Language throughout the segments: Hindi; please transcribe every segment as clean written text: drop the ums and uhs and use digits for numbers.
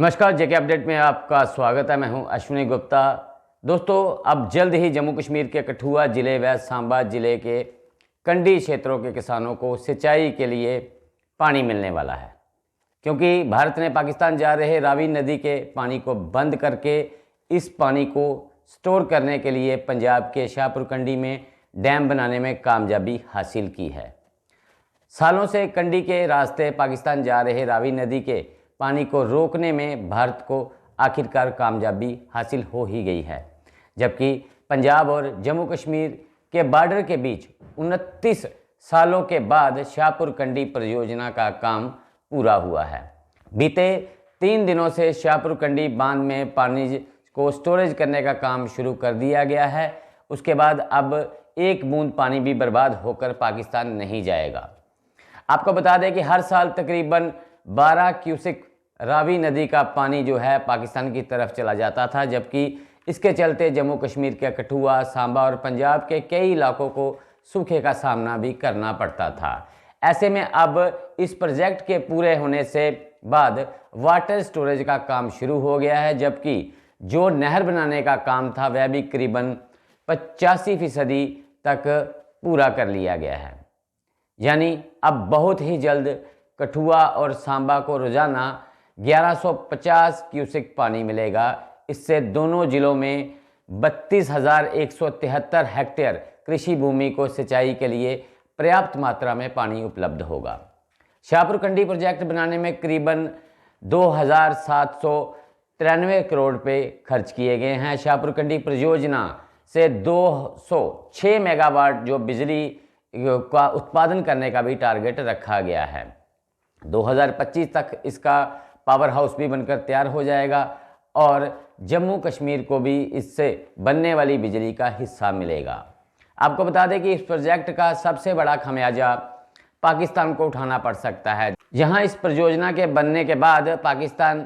नमस्कार, जेके अपडेट में आपका स्वागत है। मैं हूं अश्विनी गुप्ता। दोस्तों, अब जल्द ही जम्मू कश्मीर के कठुआ ज़िले व सांबा ज़िले के कंडी क्षेत्रों के किसानों को सिंचाई के लिए पानी मिलने वाला है, क्योंकि भारत ने पाकिस्तान जा रहे रावी नदी के पानी को बंद करके इस पानी को स्टोर करने के लिए पंजाब के शाहपुर कंडी में डैम बनाने में कामयाबी हासिल की है। सालों से कंडी के रास्ते पाकिस्तान जा रहे रावी नदी के पानी को रोकने में भारत को आखिरकार कामयाबी हासिल हो ही गई है, जबकि पंजाब और जम्मू कश्मीर के बॉर्डर के बीच 29 सालों के बाद शाहपुर कंडी परियोजना का काम पूरा हुआ है। बीते 3 दिनों से शाहपुर कंडी बांध में पानी को स्टोरेज करने का काम शुरू कर दिया गया है। उसके बाद अब एक बूंद पानी भी बर्बाद होकर पाकिस्तान नहीं जाएगा। आपको बता दें कि हर साल तकरीबन 12 क्यूसेक रावी नदी का पानी जो है पाकिस्तान की तरफ चला जाता था, जबकि इसके चलते जम्मू कश्मीर के कठुआ, सांबा और पंजाब के कई इलाकों को सूखे का सामना भी करना पड़ता था। ऐसे में अब इस प्रोजेक्ट के पूरे होने से बाद वाटर स्टोरेज का काम शुरू हो गया है, जबकि जो नहर बनाने का काम था वह भी करीबन 85% तक पूरा कर लिया गया है। यानी अब बहुत ही जल्द कठुआ और सांबा को रोजाना 1150 क्यूसेक पानी मिलेगा। इससे दोनों जिलों में 32,173 हेक्टेयर कृषि भूमि को सिंचाई के लिए पर्याप्त मात्रा में पानी उपलब्ध होगा। शाहपुर कंडी प्रोजेक्ट बनाने में करीबन 2,793 करोड़ रुपये खर्च किए गए हैं। शाहपुर कंडी परियोजना से 206 मेगावाट जो बिजली का उत्पादन करने का भी टारगेट रखा गया है। 2025 तक इसका पावर हाउस भी बनकर तैयार हो जाएगा और जम्मू कश्मीर को भी इससे बनने वाली बिजली का हिस्सा मिलेगा। आपको बता दें कि इस प्रोजेक्ट का सबसे बड़ा खमियाजा पाकिस्तान को उठाना पड़ सकता है, जहां इस परियोजना के बनने के बाद पाकिस्तान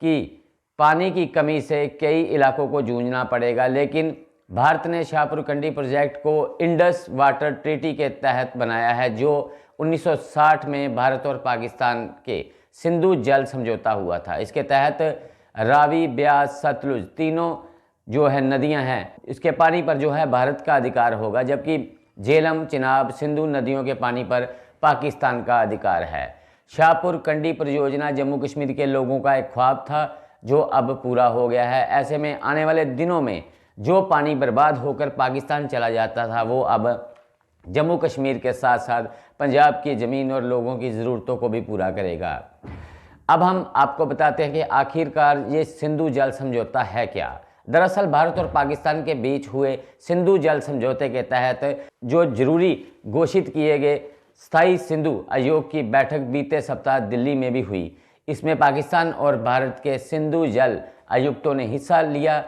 की पानी की कमी से कई इलाकों को जूझना पड़ेगा। लेकिन भारत ने शाहपुर कंडी प्रोजेक्ट को इंडस वाटर ट्रीटी के तहत बनाया है, जो 1960 में भारत और पाकिस्तान के सिंधु जल समझौता हुआ था। इसके तहत रावी, ब्यास, सतलुज तीनों जो है नदियां हैं, इसके पानी पर जो है भारत का अधिकार होगा, जबकि झेलम, चिनाब, सिंधु नदियों के पानी पर पाकिस्तान का अधिकार है। शाहपुर कंडी परियोजना जम्मू कश्मीर के लोगों का एक ख्वाब था जो अब पूरा हो गया है। ऐसे में आने वाले दिनों में जो पानी बर्बाद होकर पाकिस्तान चला जाता था वो अब जम्मू कश्मीर के साथ साथ पंजाब की ज़मीन और लोगों की ज़रूरतों को भी पूरा करेगा। अब हम आपको बताते हैं कि आखिरकार ये सिंधु जल समझौता है क्या। दरअसल भारत और पाकिस्तान के बीच हुए सिंधु जल समझौते के तहत जो जरूरी घोषित किए गए स्थायी सिंधु आयोग की बैठक बीते सप्ताह दिल्ली में भी हुई। इसमें पाकिस्तान और भारत के सिंधु जल आयुक्तों ने हिस्सा लिया।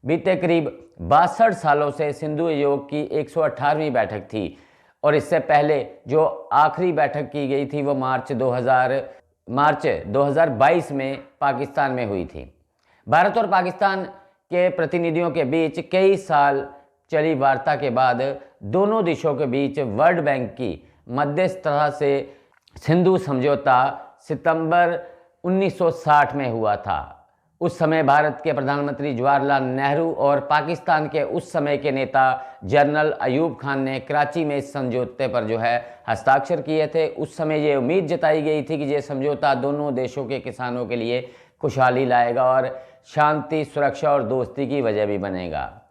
बीते करीब 62 सालों से सिंधु आयोग की 118वीं बैठक थी और इससे पहले जो आखिरी बैठक की गई थी वो मार्च 2022 में पाकिस्तान में हुई थी। भारत और पाकिस्तान के प्रतिनिधियों के बीच कई साल चली वार्ता के बाद दोनों देशों के बीच वर्ल्ड बैंक की मध्यस्थता से सिंधु समझौता सितंबर 1960 में हुआ था। उस समय भारत के प्रधानमंत्री जवाहरलाल नेहरू और पाकिस्तान के उस समय के नेता जनरल अयूब खान ने कराची में इस समझौते पर जो है हस्ताक्षर किए थे। उस समय ये उम्मीद जताई गई थी कि ये समझौता दोनों देशों के किसानों के लिए खुशहाली लाएगा और शांति, सुरक्षा और दोस्ती की वजह भी बनेगा।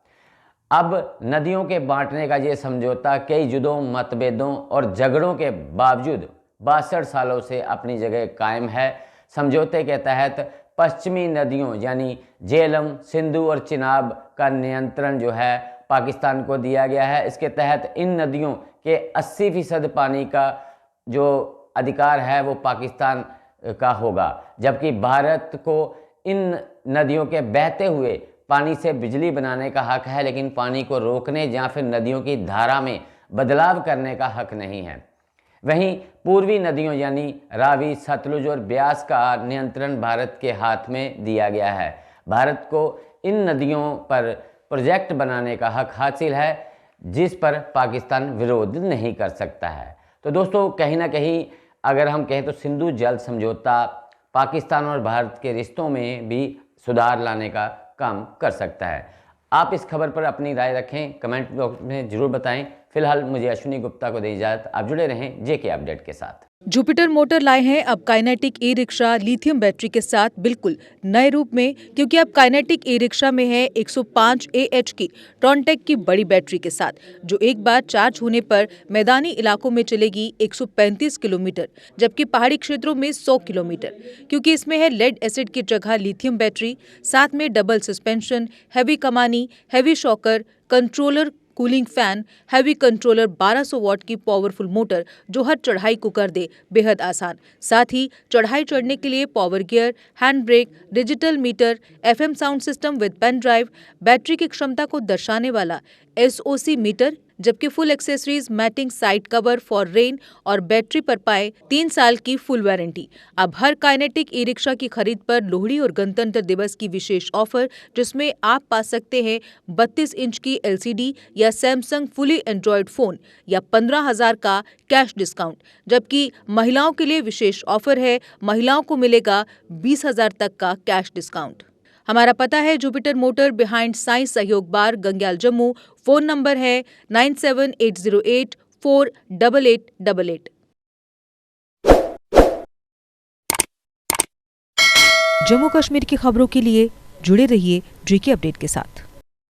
अब नदियों के बांटने का ये समझौता कई युद्धों, मतभेदों और झगड़ों के बावजूद 62 सालों से अपनी जगह कायम है। समझौते के तहत पश्चिमी नदियों यानी झेलम, सिंधु और चिनाब का नियंत्रण जो है पाकिस्तान को दिया गया है। इसके तहत इन नदियों के 80% पानी का जो अधिकार है वो पाकिस्तान का होगा, जबकि भारत को इन नदियों के बहते हुए पानी से बिजली बनाने का हक है, लेकिन पानी को रोकने या फिर नदियों की धारा में बदलाव करने का हक नहीं है। वहीं पूर्वी नदियों यानी रावी, सतलुज और ब्यास का नियंत्रण भारत के हाथ में दिया गया है। भारत को इन नदियों पर प्रोजेक्ट बनाने का हक हासिल है, जिस पर पाकिस्तान विरोध नहीं कर सकता है। तो दोस्तों, कहीं ना कहीं अगर हम कहें तो सिंधु जल समझौता पाकिस्तान और भारत के रिश्तों में भी सुधार लाने का काम कर सकता है। आप इस खबर पर अपनी राय रखें, कमेंट बॉक्स में जरूर बताएं। फिलहाल मुझे अश्विनी गुप्ता को दे इजाजत। आप जुड़े रहें जेके अपडेट के साथ। जुपिटर मोटर लाए हैं अब kinetic e rickshaw lithium battery के साथ बिल्कुल नए रूप में, क्योंकि अब काइनेटिक ई रिक्शा में है 105 AH की ट्रॉनटेक की बड़ी बैटरी के साथ, जो एक बार चार्ज होने पर मैदानी इलाकों में चलेगी 135 किलोमीटर, जबकि पहाड़ी क्षेत्रों में 100 किलोमीटर। क्योंकि इसमें है लेड एसिड की जगह लिथियम बैटरी, साथ में डबल सस्पेंशन, हैवी कमानी, heavy shocker, controller, cooling fan, heavy controller, 1200 what की पावरफुल मोटर जो हर चढ़ाई को कर दे बेहद आसान। साथ ही चढ़ाई चढ़ने के लिए power gear, hand brake, digital meter, FM sound system with pen drive, battery की क्षमता को दर्शाने वाला SOC मीटर, जबकि full accessories, matting, side cover for rain और बैटरी पर पाए 3 साल की फुल वारंटी। अब हर काइनेटिक ई रिक्शा की खरीद पर लोहड़ी और गणतंत्र दिवस की विशेष ऑफर, जिसमें आप पा सकते हैं 32 इंच की LCD या सैमसंग फुली एंड्रॉयड फोन या 15,000 का कैश डिस्काउंट। जबकि महिलाओं के लिए विशेष ऑफर है, महिलाओं को मिलेगा 20,000 तक का कैश डिस्काउंट। हमारा पता है जुपिटर मोटर बिहाइंड साई सहयोग बार, गंग्याल, जम्मू। फोन नंबर है 9780848888। जम्मू कश्मीर की खबरों के लिए जुड़े रहिए जेके अपडेट के साथ।